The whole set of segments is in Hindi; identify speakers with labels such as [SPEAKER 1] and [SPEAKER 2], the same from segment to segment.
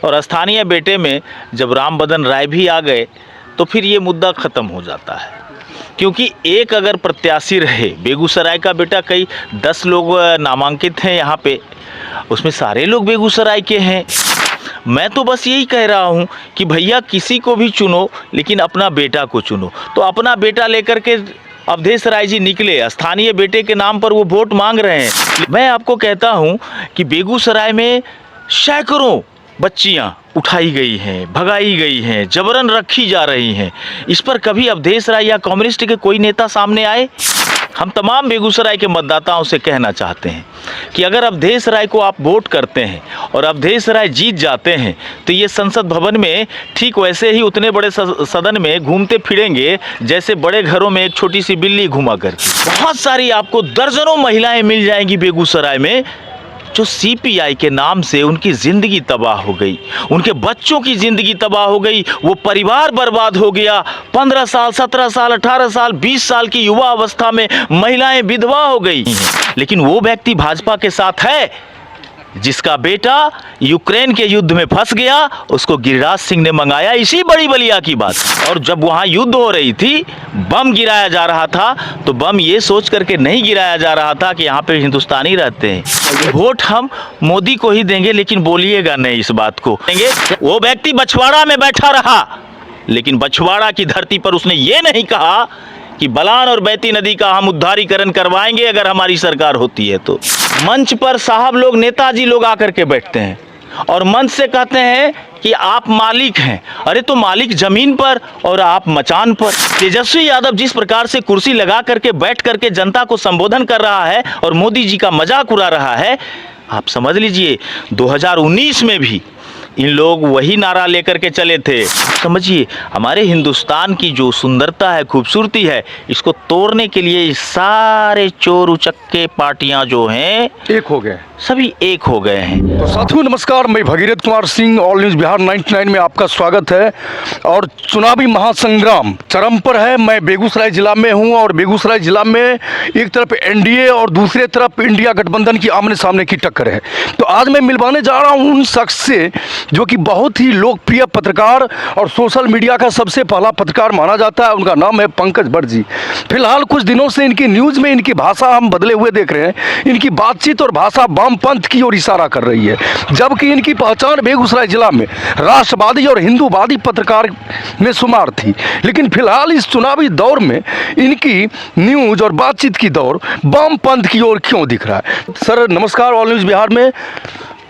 [SPEAKER 1] और स्थानीय बेटे में जब राम बदन राय भी आ गए तो फिर ये मुद्दा ख़त्म हो जाता है। क्योंकि एक अगर प्रत्याशी रहे, बेगूसराय का बेटा, कई 10 लोग नामांकित हैं यहाँ पे, उसमें सारे लोग बेगूसराय के हैं। मैं तो बस यही कह रहा हूँ कि भैया किसी को भी चुनो लेकिन अपना बेटा को चुनो। तो अपना बेटा लेकर के अवधेश राय जी निकले, स्थानीय बेटे के नाम पर वो वोट मांग रहे हैं। मैं आपको कहता हूँ कि बेगूसराय में सैकड़ों बच्चियाँ उठाई गई हैं, भगाई गई हैं, जबरन रखी जा रही हैं। इस पर कभी अवधेश राय या कम्युनिस्ट के कोई नेता सामने आए? हम तमाम बेगूसराय के मतदाताओं से कहना चाहते हैं कि अगर अवधेश राय को आप वोट करते हैं और अवधेश राय जीत जाते हैं तो ये संसद भवन में ठीक वैसे ही उतने बड़े सदन में घूमते फिरेंगे जैसे बड़े घरों में एक छोटी सी बिल्ली घुमा कर। बहुत सारी आपको दर्जनों महिलाएं मिल जाएंगी बेगूसराय में जो सीपीआई के नाम से उनकी ज़िंदगी तबाह हो गई, उनके बच्चों की ज़िंदगी तबाह हो गई, वो परिवार बर्बाद हो गया। 15 साल, 17 साल, 18 साल, 20 साल की युवा अवस्था में महिलाएं विधवा हो गई। लेकिन वो व्यक्ति भाजपा के साथ है जिसका बेटा यूक्रेन के युद्ध में फंस गया, उसको गिरिराज सिंह ने मंगाया। इसी बड़ी बलिया की बात। और जब वहाँ युद्ध हो रही थी, बम गिराया जा रहा था, तो बम ये सोच करके नहीं गिराया जा रहा था कि यहाँ पे हिंदुस्तानी रहते हैं। वोट हम मोदी को ही देंगे, लेकिन बोलिएगा नहीं इस बात को देंगे। वो व्यक्ति बछवाड़ा में बैठा रहा, लेकिन बछवाड़ा की धरती पर उसने ये नहीं कहा कि बलान और बैती नदी का हम उद्धारीकरण करवाएंगे अगर हमारी सरकार होती है तो। मंच पर साहब लोग, नेताजी लोग आकर के बैठते हैं और मंच से कहते हैं कि आप मालिक हैं। अरे तो मालिक जमीन पर और आप मचान पर। तेजस्वी यादव जिस प्रकार से कुर्सी लगा करके बैठ करके जनता को संबोधन कर रहा है और मोदी जी का मजाक उड़ा रहा है, आप समझ लीजिए 2019 में भी इन लोग वही नारा लेकर के चले थे। समझिए, हमारे हिंदुस्तान की जो सुंदरता है, खूबसूरती है, इसको तोड़ने के लिए सारे चोर उचक्के पार्टियां जो हैं
[SPEAKER 2] एक हो गए,
[SPEAKER 1] सभी एक हो गए हैं।
[SPEAKER 2] तो साथियों नमस्कार, मैं भगीरथ कुमार सिंह, ऑल न्यूज़ बिहार 99 में आपका स्वागत है। और चुनावी महासंग्राम चरम पर है। मैं बेगूसराय जिला में हूं और बेगूसराय जिला में एक तरफ एनडीए और दूसरे तरफ इंडिया गठबंधन की आमने सामने की टक्कर है। तो आज मैं मिलवाने जा रहा हूं उन शख्स से जो कि बहुत ही लोकप्रिय पत्रकार और सोशल मीडिया का सबसे पहला पत्रकार माना जाता है। उनका नाम है पंकज भट्ट जी। फिलहाल कुछ दिनों से इनकी न्यूज़ में इनकी भाषा हम बदले हुए देख रहे हैं। इनकी बातचीत और भाषा वामपंथ की ओर इशारा कर रही है, जबकि इनकी पहचान बेगूसराय जिला में राष्ट्रवादी और हिंदूवादी पत्रकार में शुमार थी। लेकिन फिलहाल इस चुनावी दौर में इनकी न्यूज़ और बातचीत की दौर वामपंथ की ओर क्यों दिख रहा है? सर नमस्कार, ऑल न्यूज़ बिहार में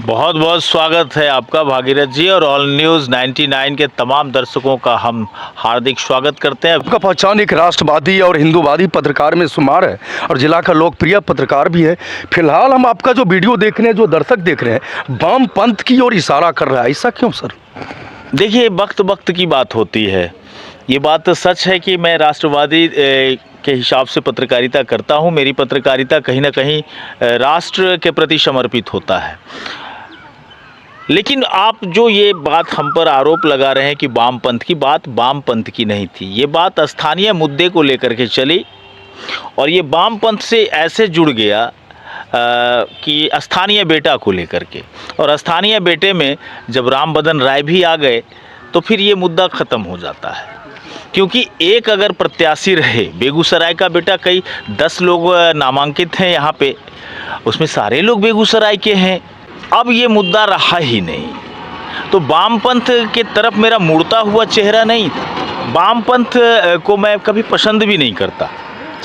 [SPEAKER 1] बहुत बहुत स्वागत है आपका भागीरथ जी, और ऑल न्यूज़ 99 के तमाम दर्शकों का हम हार्दिक स्वागत करते हैं।
[SPEAKER 2] आपका पहचान एक राष्ट्रवादी और हिंदूवादी पत्रकार में शुमार है और जिला का लोकप्रिय पत्रकार भी है। फिलहाल हम आपका जो वीडियो देख रहे हैं, जो दर्शक देख रहे हैं, वामपंथ की ओर इशारा कर रहा है, ऐसा क्यों सर?
[SPEAKER 1] देखिए, वक्त वक्त की बात होती है। ये बात तो सच है कि मैं राष्ट्रवादी के हिसाब से पत्रकारिता करता हूँ। मेरी पत्रकारिता कहीं ना कहीं राष्ट्र के प्रति समर्पित होता है। लेकिन आप जो ये बात हम पर आरोप लगा रहे हैं कि वामपंथ की, बात वामपंथ की नहीं थी। ये बात स्थानीय मुद्दे को लेकर के चली और ये वामपंथ से ऐसे जुड़ गया कि स्थानीय बेटा को लेकर के, और स्थानीय बेटे में जब राम बदन राय भी आ गए तो फिर ये मुद्दा ख़त्म हो जाता है। क्योंकि एक अगर प्रत्याशी रहे, बेगूसराय का बेटा, कई 10 लोग नामांकित हैं यहाँ पे, उसमें सारे लोग बेगूसराय के हैं। अब ये मुद्दा रहा ही नहीं, तो वामपंथ के तरफ मेरा मुड़ता हुआ चेहरा नहीं था। वामपंथ को मैं कभी पसंद भी नहीं करता,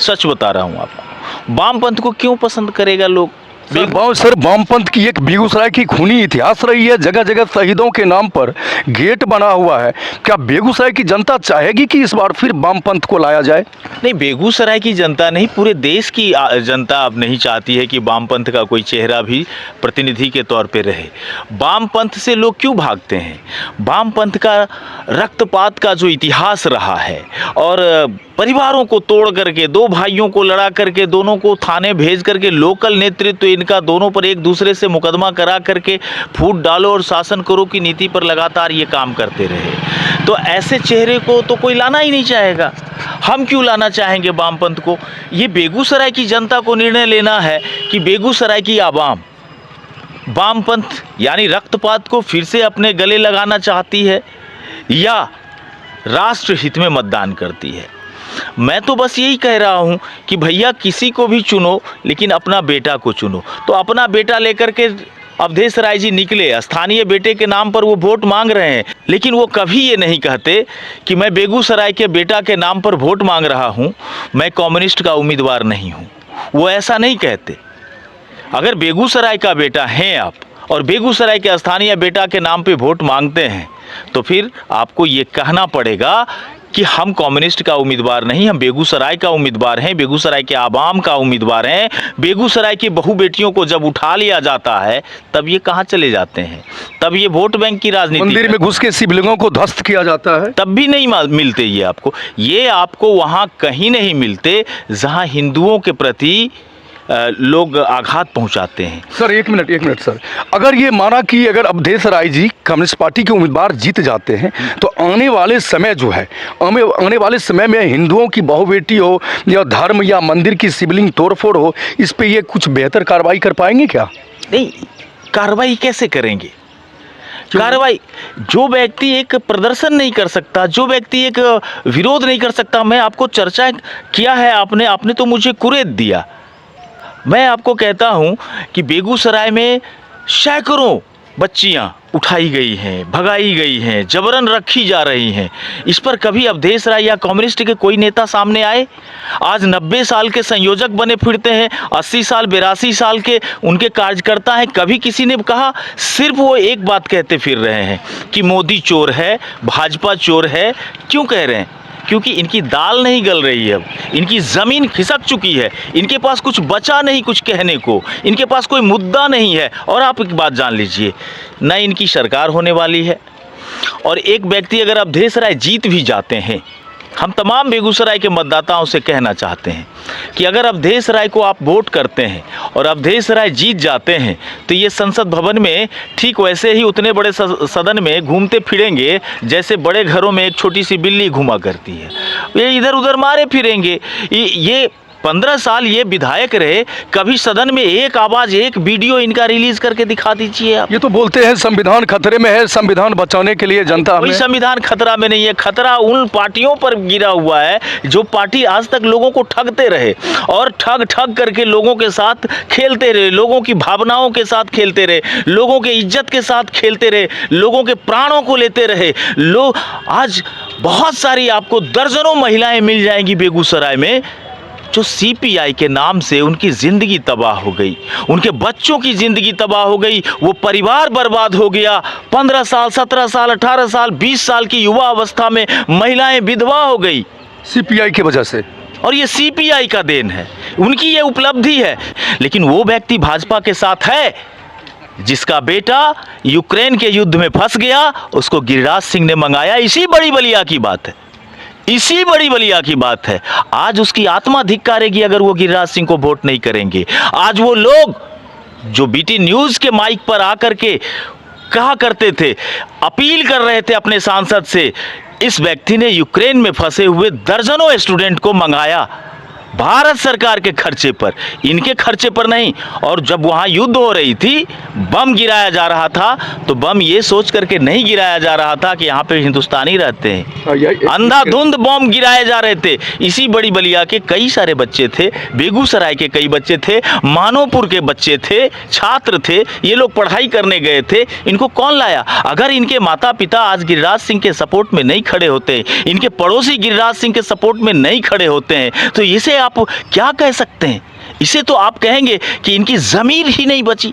[SPEAKER 1] सच बता रहा हूँ आपको। वामपंथ को क्यों पसंद करेगा लोग?
[SPEAKER 2] सर वामपंथ की एक बेगूसराय की खूनी इतिहास रही है। जगह जगह शहीदों के नाम पर गेट बना हुआ है। क्या बेगूसराय की जनता चाहेगी कि इस बार फिर वामपंथ को लाया जाए?
[SPEAKER 1] नहीं, बेगूसराय की जनता नहीं, पूरे देश की जनता अब नहीं चाहती है कि वामपंथ का कोई चेहरा भी प्रतिनिधि के तौर पे रहे। वामपंथ से लोग क्यों भागते हैं? वामपंथ का रक्तपात का जो इतिहास रहा है और परिवारों को तोड़ करके, 2 भाइयों को लड़ा करके, दोनों को थाने भेज करके, लोकल नेतृत्व इनका दोनों पर एक दूसरे से मुकदमा करा करके फूट डालो और शासन करो की नीति पर लगातार ये काम करते रहे। तो ऐसे चेहरे को तो कोई लाना ही नहीं चाहेगा। हम क्यों लाना चाहेंगे वामपंथ को? ये बेगूसराय की जनता को निर्णय लेना है कि बेगूसराय की आवाम वामपंथ यानी रक्तपात को फिर से अपने गले लगाना चाहती है या राष्ट्र हित में मतदान करती है। मैं तो बस यही कह रहा हूँ कि भैया किसी को भी चुनो, लेकिन अपना बेटा को चुनो। तो अपना बेटा लेकर के अवधेश राय जी निकले, स्थानीय बेटे के नाम पर वो वोट मांग रहे हैं, लेकिन वो कभी ये नहीं कहते कि मैं बेगूसराय के बेटा के नाम पर वोट मांग रहा हूँ, मैं कम्युनिस्ट का उम्मीदवार नहीं हूँ। वो ऐसा नहीं कहते। अगर बेगूसराय का बेटा हैं आप और बेगूसराय के स्थानीय बेटा के नाम पे वोट मांगते हैं, तो फिर आपको ये कहना पड़ेगा कि हम कम्युनिस्ट का उम्मीदवार नहीं, हम बेगूसराय का उम्मीदवार हैं, बेगूसराय के आवाम का उम्मीदवार हैं। बेगूसराय की बहू बेटियों को जब उठा लिया जाता है तब ये कहाँ चले जाते हैं? तब ये वोट बैंक की राजनीति,
[SPEAKER 2] मंदिर में घुस के शिवलिंगों को ध्वस्त किया जाता है,
[SPEAKER 1] तब भी नहीं मिलते ये आपको वहाँ कहीं नहीं मिलते जहाँ हिंदुओं के प्रति लोग आघात पहुंचाते हैं।
[SPEAKER 2] सर एक मिनट सर, अगर ये माना कि अगर अवधेश राय जी कम्युनिस्ट पार्टी के उम्मीदवार जीत जाते हैं तो आने वाले समय जो है, आने वाले समय में हिंदुओं की बहु बेटी हो या धर्म या मंदिर की शिवलिंग तोड़फोड़ हो, इस पे ये कुछ बेहतर कार्रवाई कर पाएंगे क्या?
[SPEAKER 1] नहीं, कार्रवाई कैसे करेंगे? कार्रवाई, जो व्यक्ति एक प्रदर्शन नहीं कर सकता, जो व्यक्ति एक विरोध नहीं कर सकता, मैं आपको चर्चा किया है, आपने तो मुझे कुरेद दिया। मैं आपको कहता हूं कि बेगूसराय में सैकड़ों बच्चियां उठाई गई हैं, भगाई गई हैं, जबरन रखी जा रही हैं। इस पर कभी अवधेश राय या कम्युनिस्ट के कोई नेता सामने आए? आज 90 साल के संयोजक बने फिरते हैं, 80 साल 82 साल के उनके कार्यकर्ता हैं। कभी किसी ने कहा? सिर्फ वो एक बात कहते फिर रहे हैं कि मोदी चोर है, भाजपा चोर है। क्यों कह रहे हैं? क्योंकि इनकी दाल नहीं गल रही है, अब इनकी ज़मीन खिसक चुकी है, इनके पास कुछ बचा नहीं कुछ कहने को, इनके पास कोई मुद्दा नहीं है। और आप एक बात जान लीजिए, न इनकी सरकार होने वाली है। और एक व्यक्ति अगर अवधेश राय जीत भी जाते हैं, हम तमाम बेगूसराय के मतदाताओं से कहना चाहते हैं कि अगर अवधेश राय को आप वोट करते हैं और अवधेश राय जीत जाते हैं तो ये संसद भवन में ठीक वैसे ही उतने बड़े सदन में घूमते फिरेंगे जैसे बड़े घरों में एक छोटी सी बिल्ली घूमा करती है। ये इधर उधर मारे फिरेंगे। ये 15 साल ये विधायक रहे, कभी सदन में एक आवाज, एक वीडियो इनका रिलीज करके दिखा दीजिए आप।
[SPEAKER 2] ये तो बोलते हैं संविधान खतरे में है, संविधान बचाने के लिए जनता
[SPEAKER 1] कोई संविधान खतरा में नहीं है। खतरा उन पार्टियों पर गिरा हुआ है जो पार्टी आज तक लोगों को ठगते रहे और ठग करके लोगों के साथ खेलते रहे, लोगों की भावनाओं के साथ खेलते रहे, लोगों के इज्जत के साथ खेलते रहे, लोगों के प्राणों को लेते रहे। लोग आज बहुत सारी आपको दर्जनों महिलाएं मिल जाएंगी बेगूसराय में जो सीपीआई के नाम से उनकी ज़िंदगी तबाह हो गई, उनके बच्चों की ज़िंदगी तबाह हो गई, वो परिवार बर्बाद हो गया। 15 साल 17 साल 18 साल 20 साल की युवा अवस्था में महिलाएं विधवा हो गई
[SPEAKER 2] सीपीआई की वजह से। और
[SPEAKER 1] ये सीपीआई का देन है, उनकी ये उपलब्धि है। लेकिन वो व्यक्ति भाजपा के साथ है जिसका बेटा यूक्रेन के युद्ध में फंस गया, उसको गिरिराज सिंह ने मंगाया। इसी बड़ी बलिया की बात है, इसी बड़ी बलिया की बात है। आज उसकी आत्मा धिक्कारेगी अगर वो गिरिराज सिंह को वोट नहीं करेंगे। आज वो लोग जो बीटी न्यूज़ के माइक पर आकर के कहा करते थे, अपील कर रहे थे अपने सांसद से, इस व्यक्ति ने यूक्रेन में फंसे हुए दर्जनों स्टूडेंट को मंगाया भारत सरकार के खर्चे पर, इनके खर्चे पर नहीं। और जब वहाँ युद्ध हो रही थी, बम गिराया जा रहा था, तो बम ये सोच करके नहीं गिराया जा रहा था कि यहाँ पे हिंदुस्तानी रहते हैं। अंधाधुंध बम गिराए जा रहे थे। इसी बड़ी बलिया के कई सारे बच्चे थे, बेगूसराय के कई बच्चे थे, मानोपुर के बच्चे थे, छात्र थे, ये लोग पढ़ाई करने गए थे। इनको कौन लाया? अगर इनके माता पिता आज गिरिराज सिंह के सपोर्ट में नहीं खड़े होते, इनके पड़ोसी गिरिराज सिंह के सपोर्ट में नहीं खड़े होते हैं, तो इसे आप क्या कह सकते हैं? इसे तो आप कहेंगे कि इनकी जमीर ही नहीं बची।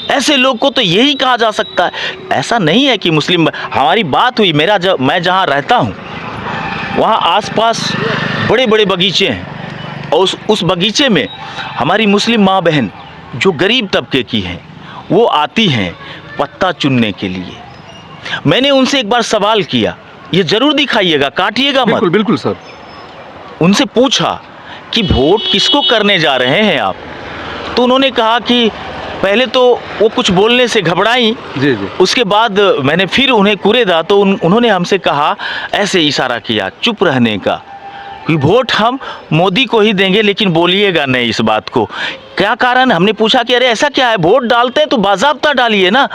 [SPEAKER 1] ऐसे लोग को तो यही कहा जा सकता है। ऐसा नहीं है कि मुस्लिम, हमारी बात हुई, मैं जहां रहता हूं वहां आसपास बड़े बड़े बगीचे हैं और उस बगीचे में हमारी मुस्लिम माँ बहन जो गरीब तबके की हैं वो आती हैं पत्ता चुनने के लिए। मैंने उनसे एक बार सवाल किया, ये जरूर दिखाइएगा, काटिएगा मत।
[SPEAKER 2] बिल्कुल बिल्कुल सर।
[SPEAKER 1] उनसे पूछा कि वोट किसको करने जा रहे हैं आप? तो उन्होंने कहा कि पहले तो वो कुछ बोलने से घबराई,
[SPEAKER 2] जी जी।
[SPEAKER 1] उसके बाद मैंने फिर उन्हें कुरेदा तो उन्होंने हमसे कहा, ऐसे इशारा किया चुप रहने का, कि वोट हम मोदी को ही देंगे, लेकिन बोलिएगा नहीं इस बात को। क्या कारण? हमने पूछा कि अरे ऐसा क्या है, वोट डालते हैं तो बाज़ाब्ता डालिए ना,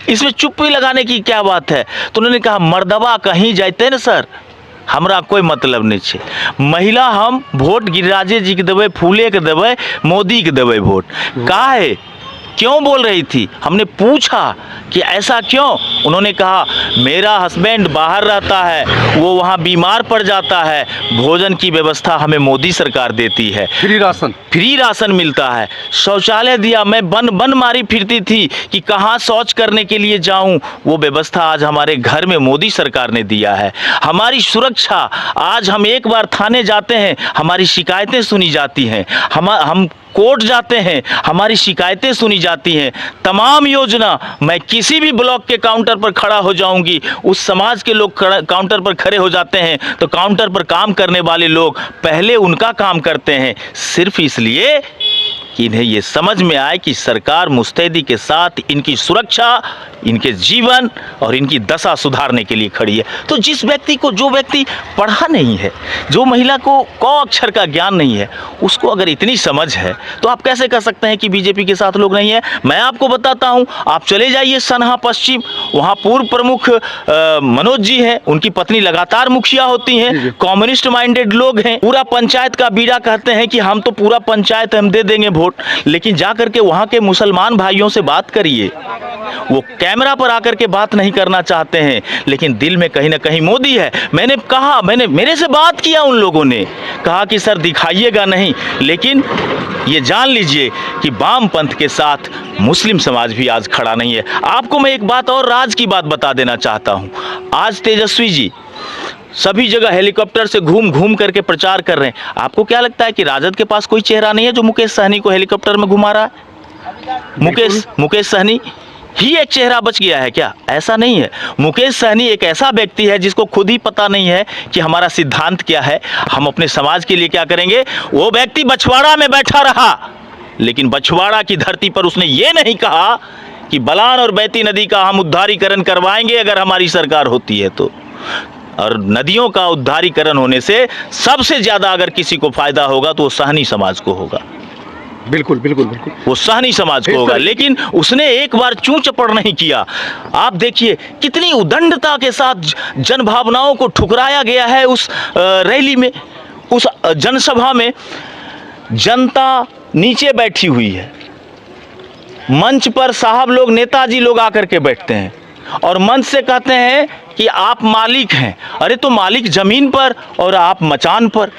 [SPEAKER 1] इसमें चुप्पी लगाने की क्या बात है। तो उन्होंने कहा मर्दबा कहीं जाते ना सर, हमरा कोई मतलब नहीं छे, महिला हम वोट गिरिराजे जी के देवे, फूले के देवे, मोदी के देवे वोट। काहे, क्यों बोल रही थी? हमने पूछा कि ऐसा क्यों? उन्होंने कहा मेरा हस्बैंड बाहर रहता है, वो वहाँ बीमार पड़ जाता है, भोजन की व्यवस्था हमें मोदी सरकार देती है, फ्री राशन मिलता है, शौचालय दिया, मैं बन मारी फिरती थी कि कहाँ शौच करने के लिए जाऊं, वो व्यवस्था आज हमारे घर में मोदी सरकार ने दिया है। हमारी सुरक्षा, आज हम एक बार थाने जाते हैं हमारी शिकायतें सुनी जाती हैं, हम कोर्ट जाते हैं हमारी शिकायतें सुनी जाती हैं। तमाम योजना, मैं किसी भी ब्लॉक के काउंटर पर खड़ा हो जाऊंगी, उस समाज के लोग काउंटर पर खड़े हो जाते हैं, तो काउंटर पर काम करने वाले लोग पहले उनका काम करते हैं, सिर्फ इसलिए कि इन्हें ये समझ में आए कि सरकार मुस्तैदी के साथ इनकी सुरक्षा, इनके जीवन और इनकी दशा सुधारने के लिए खड़ी है। तो जिस व्यक्ति को, जो व्यक्ति पढ़ा नहीं है, जो महिला को क अक्षर का ज्ञान नहीं है, उसको अगर इतनी समझ है तो आप कैसे कह सकते हैं कि बीजेपी के साथ लोग नहीं है? मैं आपको बताता हूं, आप चले जाइए सनहा पश्चिम, वहां पूर्व प्रमुख मनोज जी हैं, उनकी पत्नी लगातार मुखिया होती हैं, कम्युनिस्ट माइंडेड लोग हैं, पूरा पंचायत का बीड़ा कहते हैं कि हम तो पूरा पंचायत हम दे देंगे वोट। लेकिन जा करके वहां के मुसलमान भाइयों से बात करिए, वो कैमरा पर आकर के बात नहीं करना चाहते हैं, लेकिन दिल में कहीं ना कहीं मोदी है। मैंने कहा, मेरे से बात किया, उन लोगों ने कहा कि सर दिखाइएगा नहीं, लेकिन ये जान लीजिए कि वाम पंथ के साथ मुस्लिम समाज भी आज खड़ा नहीं है। आपको मैं एक बात और राज की बात बता देना चाहता हूं। आज तेजस्वी जी सभी जगह हेलीकॉप्टर से घूम घूम करके प्रचार कर रहे हैं। आपको क्या लगता है कि राजद के पास कोई चेहरा नहीं है जो मुकेश सहनी को हेलीकॉप्टर में घुमा रहा है? मुकेश सहनी ही एक चेहरा बच गया है क्या? ऐसा नहीं है। मुकेश सहनी एक ऐसा व्यक्ति है जिसको खुद ही पता नहीं है कि हमारा सिद्धांत क्या है, हम अपने समाज के लिए क्या करेंगे। वो व्यक्ति बछवाड़ा में बैठा रहा, लेकिन बछवाड़ा की धरती पर उसने ये नहीं कहा कि बलान और बैती नदी का हम उद्धारीकरण करवाएंगे अगर हमारी सरकार होती है तो। और नदियों का उद्धारीकरण होने से सबसे ज्यादा अगर किसी को फायदा होगा तो वो सहनी समाज को होगा।
[SPEAKER 2] बिल्कुल बिल्कुल बिल्कुल,
[SPEAKER 1] वो सहनी समाज को होगा। लेकिन उसने एक बार चूं चपड़ नहीं किया। आप देखिए कितनी उदंडता के साथ जन भावनाओं को ठुकराया गया है उस रैली में, उस जनसभा में। जनता नीचे बैठी हुई है, मंच पर साहब लोग, नेताजी लोग आकर के बैठते हैं और मंच से कहते हैं कि आप मालिक हैं। अरे तो मालिक जमीन पर और आप मचान पर,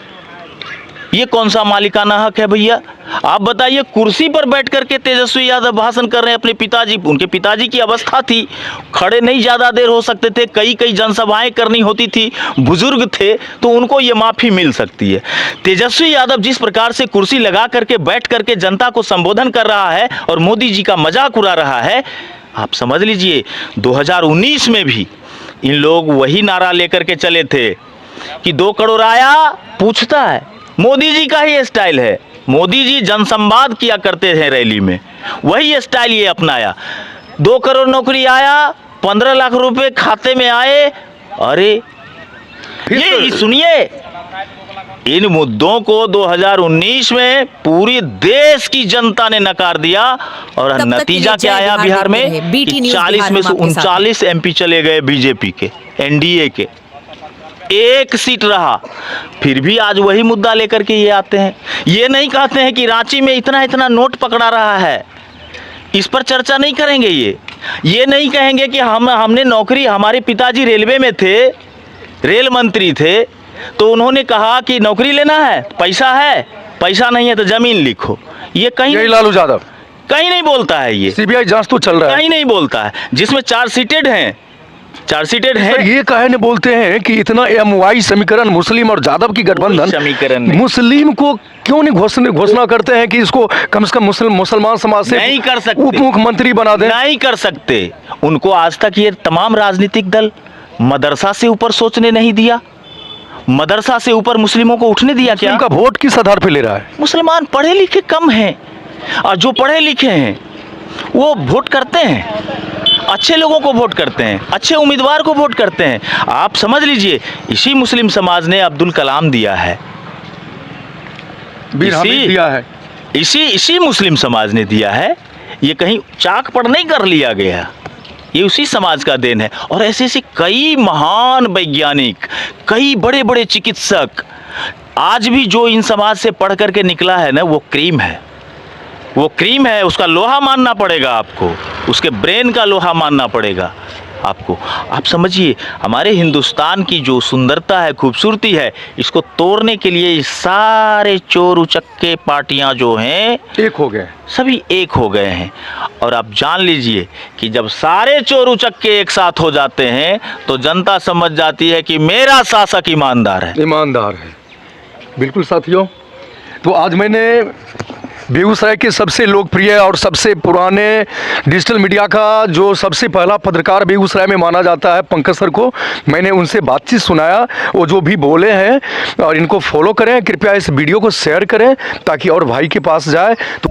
[SPEAKER 1] ये कौन सा मालिकाना हक है भैया? आप बताइए। कुर्सी पर बैठ करके तेजस्वी यादव भाषण कर रहे हैं अपने पिताजी, उनके पिताजी की अवस्था थी, खड़े नहीं ज़्यादा देर हो सकते थे, कई जनसभाएं करनी होती थी, बुजुर्ग थे, तो उनको ये माफ़ी मिल सकती है। तेजस्वी यादव जिस प्रकार से कुर्सी लगा करके बैठ करके जनता को संबोधन कर रहा है और मोदी जी का मजाक उड़ा रहा है, आप समझ लीजिए 2019 में भी इन लोग वही नारा लेकर के चले थे कि 2 करोड़ आया पूछता है। मोदी जी का ही स्टाइल है, मोदी जी जनसंवाद किया करते हैं रैली में, वही स्टाइल ये अपनाया। 2 करोड़ नौकरी आया, 15 लाख रुपए खाते में आए। अरे ये सुनिए, इन मुद्दों को 2019 में पूरी देश की जनता ने नकार दिया और नतीजा क्या आया बिहार में? 40 में से 39 MP चले गए बीजेपी के, एनडीए के, 1 सीट रहा। फिर भी आज वही मुद्दा लेकर के ये आते हैं। ये नहीं कहते हैं कि रांची में इतना नोट पकड़ा रहा है, इस पर चर्चा नहीं करेंगे। ये नहीं कहेंगे कि हमने नौकरी, हमारे पिताजी रेलवे में थे, रेल मंत्री थे, तो उन्होंने कहा कि नौकरी लेना है, पैसा नहीं है तो जमीन लिखो। ये कहीं,
[SPEAKER 2] लालू यादव
[SPEAKER 1] कहीं नहीं बोलता है। ये
[SPEAKER 2] सीबीआई जांच तो चल रहा है,
[SPEAKER 1] कहीं नहीं बोलता है, जिसमें चार्जशीटेड हैं।
[SPEAKER 2] ये कहने बोलते हैं कि इतना MY समीकरण, मुस्लिम और यादव की गठबंधन
[SPEAKER 1] समीकरण,
[SPEAKER 2] मुस्लिम को क्यों नहीं घोषणा करते हैं कि इसको कम से कम मुसलमान समाज से
[SPEAKER 1] नहीं कर सकते,
[SPEAKER 2] उप मुख्यमंत्री बना दें? नहीं
[SPEAKER 1] कर सकते। उनको आज तक ये तमाम राजनीतिक दल मदरसा से ऊपर सोचने नहीं दिया, मदरसा से ऊपर मुस्लिमों को उठने दिया। क्या
[SPEAKER 2] उनका वोट किस आधार पे ले रहा है?
[SPEAKER 1] मुसलमान पढ़े लिखे कम हैं, और जो पढ़े लिखे हैं वो वोट करते हैं। अच्छे लोगों को वोट करते हैं, अच्छे उम्मीदवार को वोट करते हैं। आप समझ लीजिए, इसी मुस्लिम समाज ने अब्दुल कलाम दिया है,
[SPEAKER 2] बीर हामिद दिया है,
[SPEAKER 1] इसी मुस्लिम समाज ने दिया है। ये कहीं चाक पर नहीं कर लिया गया, ये उसी समाज का देन है। और ऐसे ऐसे कई महान वैज्ञानिक, कई बड़े बड़े चिकित्सक आज भी जो इन समाज से पढ़ करके निकला है ना, वो क्रीम है, वो क्रीम है। उसका लोहा मानना पड़ेगा आपको, उसके ब्रेन का लोहा मानना पड़ेगा आपको। आप समझिए, हमारे हिंदुस्तान की जो सुंदरता है, खूबसूरती है, इसको तोड़ने के लिए ये सारे चोर उचक्के पार्टियां जो हैं
[SPEAKER 2] एक हो गए,
[SPEAKER 1] सभी एक हो गए हैं। और आप जान लीजिए कि जब सारे चोर उचक्के एक साथ हो जाते हैं तो जनता समझ जाती है कि मेरा शासक ईमानदार है,
[SPEAKER 2] ईमानदार है। बिल्कुल साथियों, तो आज मैंने बेगूसराय के सबसे लोकप्रिय और सबसे पुराने डिजिटल मीडिया का जो सबसे पहला पत्रकार बेगूसराय में माना जाता है, पंकज सर को, मैंने उनसे बातचीत सुनाया। वो जो भी बोले हैं, और इनको फॉलो करें, कृपया इस वीडियो को शेयर करें ताकि और भाई के पास जाए। तो